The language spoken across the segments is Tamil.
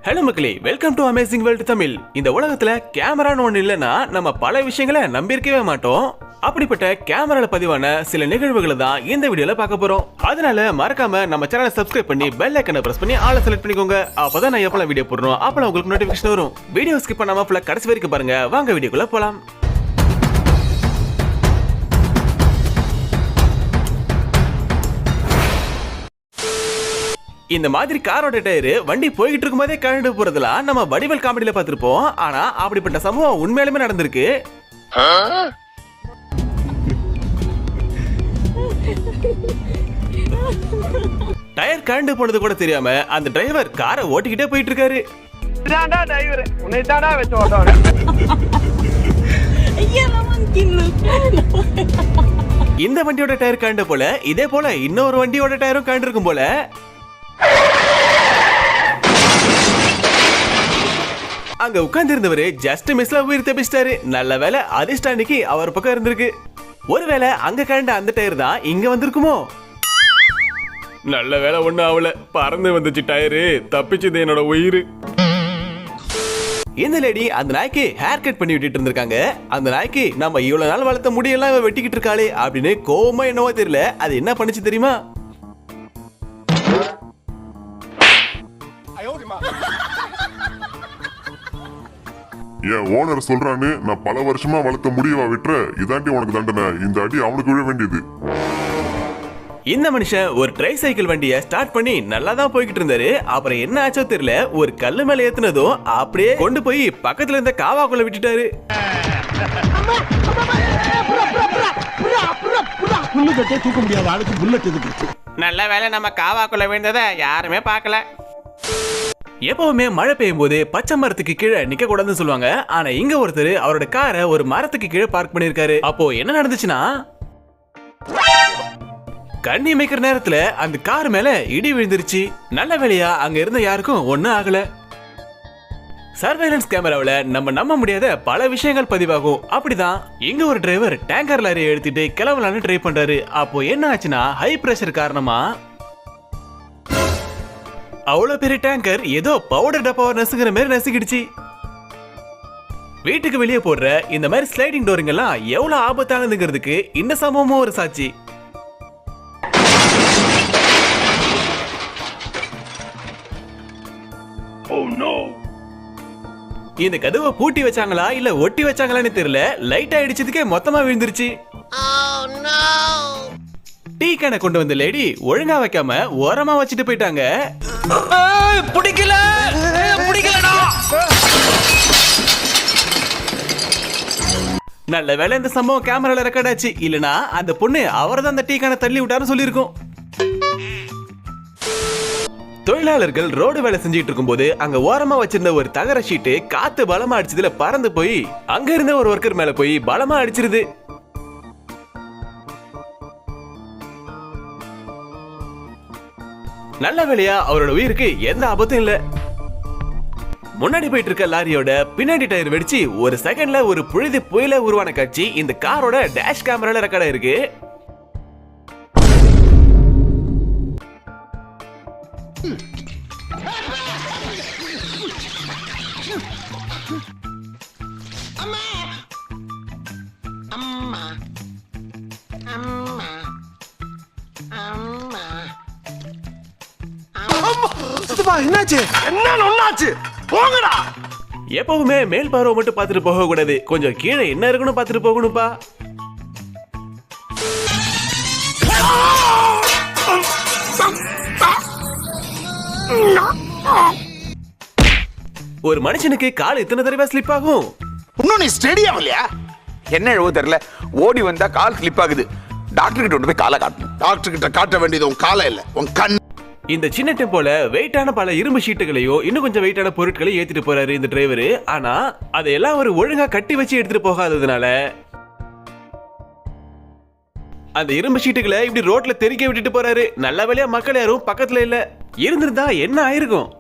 ஹலோ மக்களே, welcome to amazing world Tamil. இந்த உலகத்துல கேமரான்னு ஒண்ணு இல்லைன்னா நம்ம பல விஷயங்களை நம்பியிருக்கவே மாட்டோம். அப்படிப்பட்ட கேமரால பதிவான சில நிகழ்வுகளை தான் இந்த வீடியோல பார்க்க போறோம். அதனால மறக்காம நம்ம சேனலை சப்ஸ்கிரைப் பண்ணி பெல் ஐக்கனை பிரஸ் பண்ணி ஆளை செலக்ட் பண்ணிக்கோங்க. அப்பதான் நான் எப்பலாம் வீடியோ போடுறோம் அப்பலாம் உங்களுக்கு நோட்டிபிகேஷன் வரும். வீடியோ ஸ்கிப் பண்ணாம ஃபுல்லா கடைசி வரைக்கும் பாருங்க. வாங்க வீடியோக்குள்ள போலாம். இந்த மாதிரி காரோட டயர் வண்டி போய்கிட்டு இருக்கும் போதே கழண்டு போறதுலாம் நம்ம வடிவல் காமெடியில பார்த்திருப்போம். ஆனா அப்படிப்பட்ட சம்பவம் உண்மையிலுமே நடந்திருக்கு. டயர் கழண்டு போனது கூட தெரியாம அந்த டிரைவர் காரை ஓட்டிக்கிட்டே போயிட்டு இருக்காரு. இந்த வண்டியோட டயர் கழண்டு போல இதே போல இன்னொரு வண்டியோட டயரும் கழண்டு இருக்கும் போல. அங்க உட்கார்ந்து இருந்தவரு ஜஸ்ட் மிஸ்ல உயிர் தப்பிச்சிட்டாரு. நல்ல வேலை அதிர்ஷ்டானிக்கு அவர் பக்கம் இருந்திருக்கு. ஒருவேளை அங்க கண்ட அந்த டயர் தான் இங்க வந்திருக்குமோ? நல்ல வேலை ஒண்ணு ஆகல, பறந்து வந்துச்சு டயரு, தப்பிச்சது என்னோட உயிர். இந்த லேடி அந்த நாய்க்கு ஹேர் கட் பண்ணி விட்டுட்டு இருந்திருக்காங்க. அந்த நாய்க்கு நம்ம இவ்வளவு நாள் வளர்த்த முடியெல்லாம் வெட்டிக்கிட்டு இருக்காளே அப்படின்னு கோவமா என்னவோ தெரியல, அது என்ன பண்ணுச்சு தெரியுமா? என் ஓனர் சொல்றான்னு நான் பல வருஷமா வளர்த்த முடியவா விட்டுற, இதாண்டி உனக்கு தண்டனை, இந்த அடி அவனுக்கு விழ வேண்டியது. இந்த மனுஷன் ஒரு ட்ரை சைக்கிள் வண்டியை ஸ்டார்ட் பண்ணி நல்லா தான் போய்கிட்டு இருந்தாரு. அப்புறம் என்ன ஆச்சோ தெரியல, ஒரு கல்லு மேல ஏத்துனதும் அப்படியே கொண்டு போய் பக்கத்துல இருந்த காவாக்குள்ள விட்டுட்டாரு. நல்ல வேலை நம்ம காவாக்குள்ள விழுந்ததை யாருமே பார்க்கல. எப்பவுமே மழை பெய்யும் போது பச்சை மரத்துக்கு கீழே நிக்க கூடாதுன்னு சொல்லுவாங்க. ஆனா இங்க ஒருத்தர் அவரோட காரை ஒரு மரத்துக்கு கீழே பார்க் பண்ணிருக்காரு. அப்போ என்ன நடந்துச்சுன்னா, கண்ணி மேய்க்கிற நேரத்துல அந்த கார் மேல இடி விழுந்துருச்சு. நல்ல வேளையா அங்க இருந்த யாருக்கும் ஒண்ணும் ஆகல. சர்வேலன்ஸ் கேமராவில நம்ம நம்ப முடியாத பல விஷயங்கள் பதிவாகும். அப்படிதான் இங்க ஒரு டிரைவர் டேங்கர் லாரியை எடுத்துட்டு கிளம்பலான்னு ட்ரை பண்றாரு. அப்போ என்ன ஆச்சுன்னா, ஹை பிரஷர் காரணமா அவ்வளவு பெரிய டேங்கர் ஏதோ பவுடர் டப்பாவை நசுங்கிற மாதிரி நசுக்கிடுச்சு. வீட்டுக்கு வெளியே போடுற இந்த மாதிரி ஸ்லைடிங் டோரிங் எல்லாம் எவ்வளவு ஆபத்தானதுங்கிறதுக்கு இந்த சம்பவமும் ஒரு சாட்சி. இந்த கதவை பூட்டி வச்சாங்களா இல்ல ஒட்டி வச்சாங்களான்னு தெரியல, லைட் அடிச்சதுக்கே மொத்தமா விழுந்துருச்சு. டீ கேனை கொண்டு வந்த லேடி ஒழுங்கா வைக்காம ஓரமா வச்சுட்டு போயிட்டாங்க. நல்ல வேலை இந்த சம்பவம் கேமரால ரெக்கார்ட் ஆச்சு. இல்லனா அந்த பொண்ணு அவர்தான் அந்த டீ கேனை தள்ளி விட்டாருன்னு சொல்லியிருக்கோம். தொழிலாளர்கள் ரோடு வேலை செஞ்சுட்டு இருக்கும் போது அங்க ஓரமா வச்சிருந்த ஒரு தகர ஷீட்டு காத்து பலமா அடிச்சதுல பறந்து போய் அங்க இருந்த ஒரு ஒர்க்கர் மேல போய் பலமா அடிச்சிருது. நல்ல வேளையா அவரோட உயிருக்கு எந்த ஆபத்தும் இல்ல. முன்னாடி போயிட்டு இருக்க லாரியோட பின்னாடி டயர் வெடிச்சு ஒரு செகண்ட்ல ஒரு புழுதி புயல உருவான காட்சி இந்த காரோட டேஷ் கேமரால ரெக்கார்ட் ஆயிருக்கு. எப்பவுமே மேல் பார்வை மட்டும் பார்த்துட்டு போக கூடாது, கொஞ்சம் கீழே என்ன இருக்குன்னு பார்த்துட்டு போகணும்பா. ஒரு மனுஷனுக்கு கால் எத்தனை தடவை ஸ்லிப் ஆகும்? இன்னும் நீ ஸ்டேடியம் இல்லையா? என்ன எழுவோ தெரியல, ஓடி வந்தா கால் ஸ்லிப் ஆகுது. டாக்டர் கிட்ட போய் காலை காட்டணும். டாக்டர் கிட்ட காட்ட வேண்டியது உன் காலை இல்ல, உன் கண். இந்த சின்ன டெம்போல வெயிட்டான பல இரும்பு ஷீட்டுகளையோ இன்னும் கொஞ்சம் வெயிட்டான பொருட்களையும் ஏத்திட்டு போறாரு இந்த டிரைவர். ஆனா அதையெல்லாம் ஒரு ஒழுங்கா கட்டி வச்சு எடுத்துட்டு போகாததுனால அந்த இரும்பு ஷீட்டுகளை இப்படி ரோட்ல தெறிக்க விட்டுட்டு போறாரு. நல்ல வேளையா மக்கள் யாரும் பக்கத்துல இல்ல. இருந்திருந்தா என்ன ஆயிருக்கும்?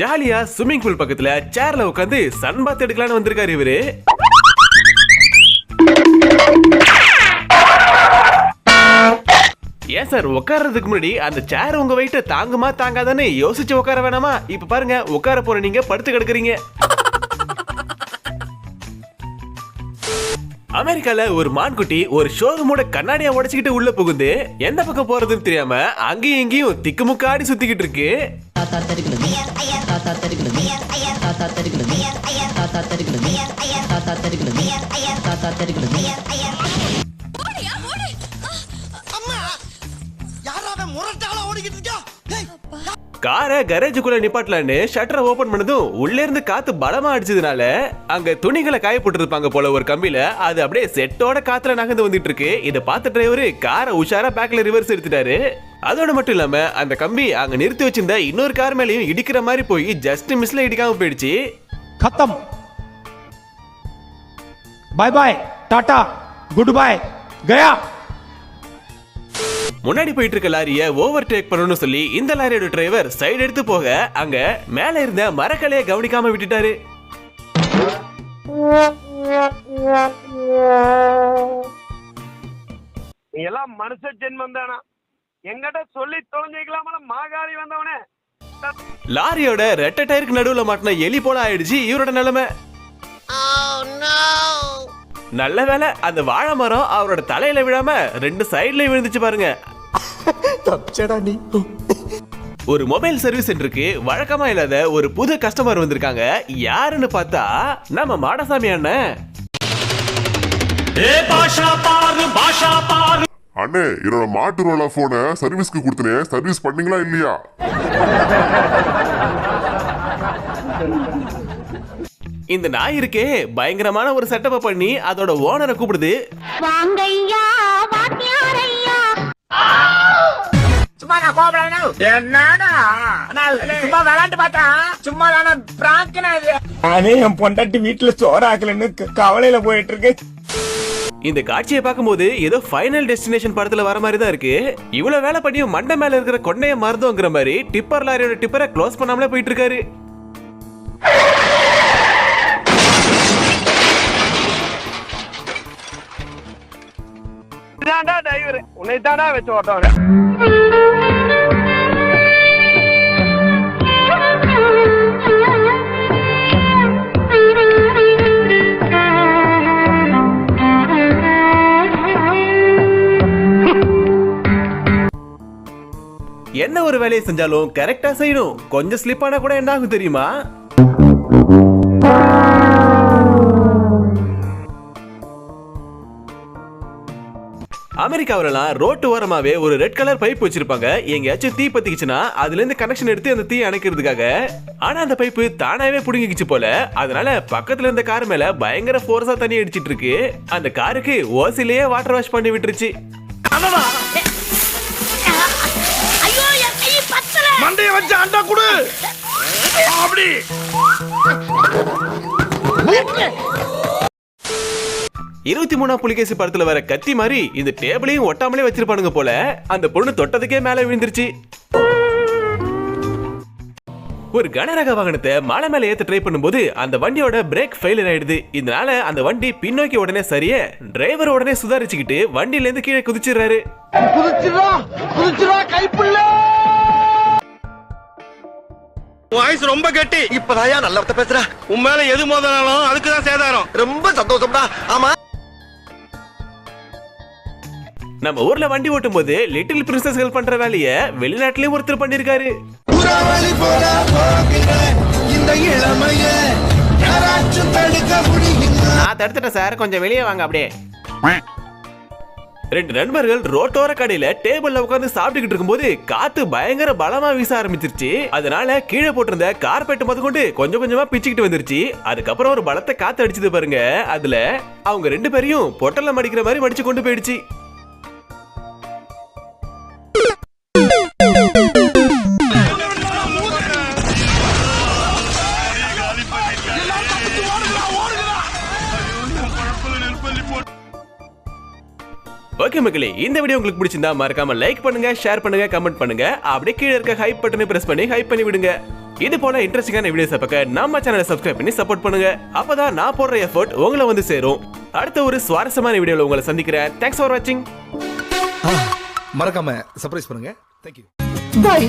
ஜாலியா ஸ்விம்மிங் பூல் பக்கத்துல சேர்ல உட்காந்து சன் பாத் எடுக்கலான்னு வந்திருக்காரு இவரு. ஏன் சார் உட்கார்றதுக்கு முன்னாடி அந்த சேர் உங்க வெயிட்ட தாங்குமா தாங்காதான்னு யோசிச்சு உட்கார வேணாமா? இப்ப பாருங்க உட்கார போற நீங்க படுத்து கிடக்குறீங்க. அமெரிக்கால ஒரு மான்குட்டி ஒரு ஷோரூமோட கண்ணாடியை உடைச்சுக்கிட்டு உள்ள புகுந்து எந்த பக்கம் போறதுன்னு தெரியாம அங்கேயும் இங்கேயும் திக்குமுக்காடி சுத்திக்கிட்டு இருக்கு. காரை கரேஜுக்குள்ள நிப்பாட்டலான்னு ஷட்டரை ஓபன் பண்ணதும் உள்ள இருந்து காத்து பலமா அடிச்சதுனால அங்க துணிகளை காய போட்டுருப்பாங்க போல ஒரு கம்பியில, அது அப்படியே செட்டோட காத்துல நகர்ந்து வந்துட்டு இருக்கு. இதை பார்த்த டிரைவர் காரை உஷாரா பேக்ல ரிவர்ஸ் எடுத்துட்டாரு. அதோட மட்டும் இல்லாம அந்த கம்பி அங்க நிறுத்தி வச்சிருந்த இன்னொரு கார் மேலயும் இடிக்கிற மாதிரி போய் ஜஸ்ட் மிஸ்ல இடிக்காம போயிடுச்சு. खत्म बाय बाय टाटा गुड बाय गया. முன்னாடி போயிட்டு இருக்க லாரிய ஓவர் டேக் பண்ணணும்னு சொல்லி இந்த லாரியோட டிரைவர் சைடு எடுத்து போக அங்க மேல இருந்த மரக்கலையை கவனிக்காம விட்டுட்டாரு. நீ எல்லாம் மனுஷ ஜென்மம் தானா? எங்கிட்ட சொல்லி தொலைஞ்சிக்கலாமல மாகாரி வந்தவனே. லாரியோட ரெட்டை டயருக்கு நடுவுல மாட்டின எலி போல ஆயிடுச்சு இவரோட நிலைமை. நல்ல வேலை அந்த வாழை மரம் அவரோட தலையில விழாம ரெண்டு சைடுல விழுந்துச்சு பாருங்க. ஒரு மொபைல் சர்வீஸ் சென்டருக்கு வழக்கமா இல்லாத ஒரு புது கஸ்டமர் வந்திருக்காங்க. யாருன்னு பார்த்தா நம்ம மாடசாமி அண்ணன். அண்ணே, என்னோட மாட்டுரோலா போனை சர்வீஸ்க்கு கொடுத்தனே, சர்வீஸ் பண்ணீங்களா இல்லையா? இந்த நாய் இருக்கே பயங்கரமான ஒரு செட்டப் பண்ணி அதோட ஓனரை கூப்பிடுது. வாங்கய்யா வாத்தியாரையா. சும்மா நான் கோபப்படணும். என்னடா சும்மா விளையாண்டு பார்த்தா சும்மா தானே பிராங்கனா இது. நானே என் பொண்டாட்டி வீட்டுல சோறாக்கலன்னு கவலையில போயிட்டு இருக்கு. இந்த காட்சியை பார்க்கும்போது ஏதோ ஃபைனல் டெஸ்டினேஷன் படத்துல வர மாதிரி தான் இருக்கு. இவ்வளவு வேலை பண்ணியும் மண்டை மேல இருக்கிற கொண்டைய மருந்துங்கிற மாதிரி டிப்பர் லாரியோட டிப்பரை க்ளோஸ் பண்ணாமலே போயிட்டு இருக்காரு. இதான்டா டிரைவர், உன்னை தான்டா வச்சு ஓட்டவன. என்ன ஒரு வேலையை செஞ்சாலும் கரெக்டா செய்யணும். கொஞ்சம் ஸ்லிப் ஆனா கூட என்ன ஆகும் தெரியுமா? அமெரிக்காவிலாம் ரோட்டு ஓரமாவே ஒரு ரெட் கலர் பைப் வச்சிருப்பாங்க. எங்கேயாச்சும் தீ பத்திக்குச்சுன்னா அதுல இருந்து கனெக்ஷன் எடுத்து அந்த தீ அணைக்கிறதுக்காக. ஆனா அந்த பைப்பு தானாவே புடுங்கிக்கிச்சு போல. அதனால பக்கத்துல இருந்த கார் மேல பயங்கர போர்ஸா தண்ணி அடிச்சிட்டு இருக்கு. அந்த காருக்கு ஓசிலேயே வாட்டர் வாஷ் பண்ணி விட்டுருச்சு. மண்டைய வச்சு அண்டா குடு. அப்படி 23ஆம் புலிகேசி படத்துல வர கத்தி மாதிரி இந்த டேபிளையும் ஒட்டாமலே வச்சிருப்பானுங்க போல. அந்த பொண்ணு தொட்டதுக்கே மேல விழுந்துருச்சு. ஒரு கனரக வாகனத்தை மலை மேல ஏத்த ட்ரை பண்ணும்போது அந்த வண்டியோட பிரேக் ஃபெயிலியர் ஆயிடுது. இதனால அந்த வண்டி பின்னோக்கி உடனே சரியே டிரைவர் உடனே சுதாரிச்சுக்கிட்டு வண்டியில இருந்து கீழே குதிச்சிடுறாரு. வாய்ஸ் ரொம்ப கெட்டி. இப்பதாயா நல்ல பேசுற. உன் மேல எது மோதினாலும் அதுக்குதான் சேதாரம். ரொம்ப சந்தோஷம்டா. ஆமா, நம்ம ஊர்ல வண்டி ஓட்டும் போது லிட்டில் பிரின்சஸ்கள் பண்ற வேலைய வெளிநாட்டுலயும் ஒருத்தர் பண்ணிருக்காரு. நான் தடுத்துட்டேன் சார், கொஞ்சம் வெளியே வாங்க. அப்படியே ரெண்டு நண்பர்கள் ரோட்டோர கடையில டேபிள்ல உட்கார்ந்து சாப்பிட்டுக்கிட்டு இருக்கும்போது காத்து பயங்கர பலமா வீச ஆரம்பிச்சிருச்சு. அதனால கீழே போட்டிருந்த கார்பெட் முதற்கொண்டு கொஞ்சம் கொஞ்சமா பிச்சுக்கிட்டு வந்துருச்சு. அதுக்கப்புறம் ஒரு பலத்தை காத்து அடிச்சது பாருங்க. அதுல அவங்க ரெண்டு பேரையும் பொட்டலம் அடிக்கிற மாதிரி மடிச்சு கொண்டு போயிடுச்சு. ஓகே மக்களே, இந்த வீடியோ உங்களுக்கு பிடிச்சிருந்தா மறக்காம லைக் பண்ணுங்க, ஷேர் பண்ணுங்க, கமெண்ட் பண்ணுங்க. அப்படியே கீழே இருக்க ஹைப் பட்டனை பிரஸ் பண்ணி ஹைப் பண்ணி விடுங்க. இது போல இன்ட்ரெஸ்டிங்கான வீடியோஸ் பார்க்க நம்ம சேனலை சப்ஸ்கிரைப் பண்ணி சப்போர்ட் பண்ணுங்க. அப்பதான் நான் போடுற எஃபோர்ட் உங்களை வந்து சேரும். அடுத்த ஒரு சுவாரஸ்யமான வீடியோல உங்களை சந்திக்கிறேன். தேங்க்ஸ் ஃபார் வாட்சிங். மறக்காம சர்ப்ரைஸ் பண்ணுங்க. தேங்க்யூ. பாய்.